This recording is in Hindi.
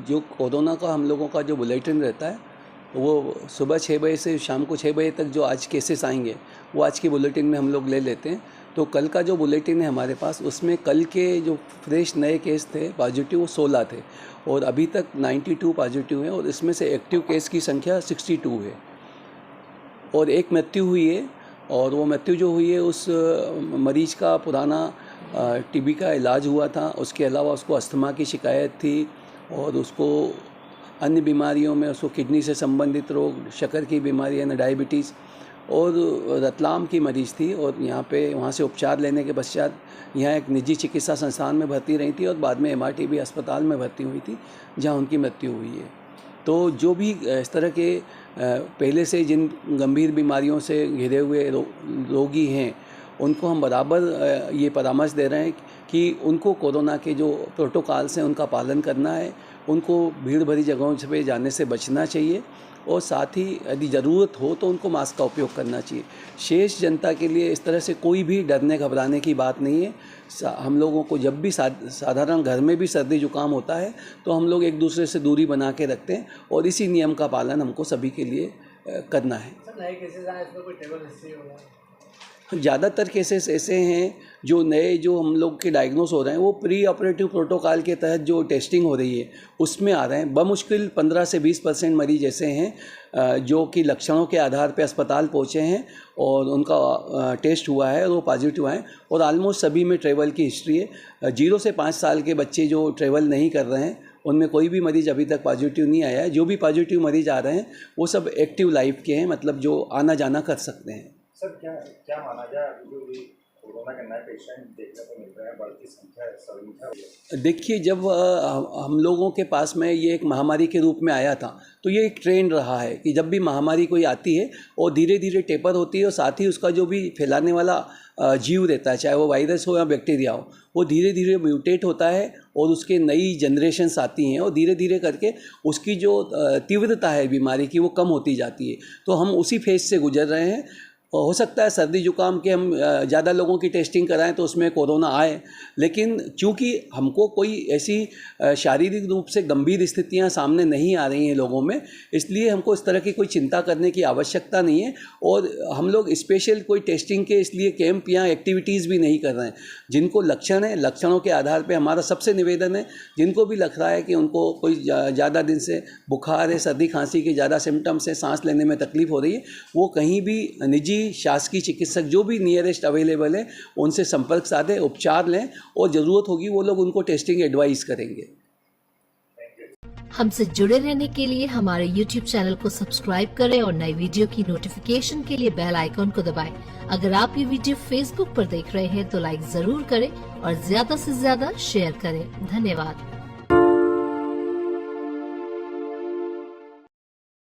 जो कोरोना का हम लोगों का जो बुलेटिन रहता है वो सुबह 6 बजे से शाम को 6 बजे तक जो आज केसेस आएंगे वो आज की बुलेटिन में हम लोग ले लेते हैं। तो कल का जो बुलेटिन है हमारे पास, उसमें कल के जो फ्रेश नए केस थे पॉजिटिव वो 16 थे और अभी तक 92 पॉजिटिव हैं और इसमें से एक्टिव केस की संख्या 62 है और एक मृत्यु हुई है। और वो मृत्यु जो हुई है उस मरीज का पुराना टीबी का इलाज हुआ था, उसके अलावा उसको अस्थमा की शिकायत थी और उसको अन्य बीमारियों में उसको किडनी से संबंधित रोग, शक्कर की बीमारी यानी डायबिटीज़ और रतलाम की मरीज़ थी और यहाँ पे वहाँ से उपचार लेने के पश्चात यहाँ एक निजी चिकित्सा संस्थान में भर्ती रही थी और बाद में MRTB अस्पताल में भर्ती हुई थी जहाँ उनकी मृत्यु हुई है। तो जो भी इस तरह के पहले से जिन गंभीर बीमारियों से घिरे हुए रोगी हैं उनको हम बराबर ये परामर्श दे रहे हैं कि उनको कोरोना के जो प्रोटोकॉल्स हैं उनका पालन करना है, उनको भीड़ भरी जगहों पे जाने से बचना चाहिए और साथ ही यदि ज़रूरत हो तो उनको मास्क का उपयोग करना चाहिए। शेष जनता के लिए इस तरह से कोई भी डरने घबराने की बात नहीं है। हम लोगों को जब भी साधारण घर में भी सर्दी जुकाम होता है तो हम लोग एक दूसरे से दूरी बना के रखते हैं और इसी नियम का पालन हमको सभी के लिए करना है। नए केसेस आए, इसमें कोई ट्रैवल हिस्ट्री होगा? ज़्यादातर केसेस ऐसे हैं जो नए जो हम लोग के डायग्नोस हो रहे हैं वो प्री ऑपरेटिव प्रोटोकॉल के तहत जो टेस्टिंग हो रही है उसमें आ रहे हैं। बमुश्किल 15 से 20% मरीज ऐसे हैं जो कि लक्षणों के आधार पर अस्पताल पहुँचे हैं और उनका टेस्ट हुआ है और वो पॉजिटिव आए और ऑलमोस्ट सभी में ट्रैवल की हिस्ट्री है। 0 से 5 साल के बच्चे जो ट्रैवल नहीं कर रहे हैं उनमें कोई भी मरीज अभी तक पॉजिटिव नहीं आया है। जो भी पॉजिटिव मरीज आ रहे हैं वो सब एक्टिव लाइफ के हैं, मतलब जो आना जाना कर सकते हैं। सर क्या माना जाए, अभी जो भी कोरोना के नए पेशेंट देखने को मिल रहे हैं, बढ़ती संख्या है? देखिए, जब हम लोगों के पास में ये एक महामारी के रूप में आया था तो ये एक ट्रेंड रहा है कि जब भी महामारी कोई आती है और धीरे धीरे टेपर होती है और साथ ही उसका जो भी फैलाने वाला जीव रहता है, चाहे वो वायरस हो या बैक्टीरिया हो, वो धीरे धीरे म्यूटेट होता है और उसके नई जनरेशन्स आती हैं और धीरे धीरे करके उसकी जो तीव्रता है बीमारी की वो कम होती जाती है। तो हम उसी फेज से गुजर रहे हैं। हो सकता है सर्दी जुकाम के हम ज़्यादा लोगों की टेस्टिंग कराएं तो उसमें कोरोना आए, लेकिन चूंकि हमको कोई ऐसी शारीरिक रूप से गंभीर स्थितियां सामने नहीं आ रही हैं लोगों में, इसलिए हमको इस तरह की कोई चिंता करने की आवश्यकता नहीं है। और हम लोग स्पेशल कोई टेस्टिंग के इसलिए कैंप या एक्टिविटीज़ भी नहीं कर रहे हैं। जिनको लक्षण है, लक्षणों के आधार पर हमारा सबसे निवेदन है, जिनको भी लग रहा है कि उनको कोई ज़्यादा दिन से बुखार है, सर्दी खांसी के ज़्यादा सिम्टम्स है, सांस लेने में तकलीफ हो रही है, वो कहीं भी निजी शासकीय चिकित्सक जो भी नियरेस्ट अवेलेबल है उनसे संपर्क साधे, उपचार लें और ज़रूरत होगी वो लोग उनको टेस्टिंग एडवाइस करेंगे। हमसे जुड़े रहने के लिए हमारे YouTube चैनल को सब्सक्राइब करें और नई वीडियो की नोटिफिकेशन के लिए बेल आइकॉन को दबाएं। अगर आप ये वीडियो Facebook पर देख रहे हैं तो लाइक जरूर करें और ज्यादा से ज्यादा शेयर करें। धन्यवाद।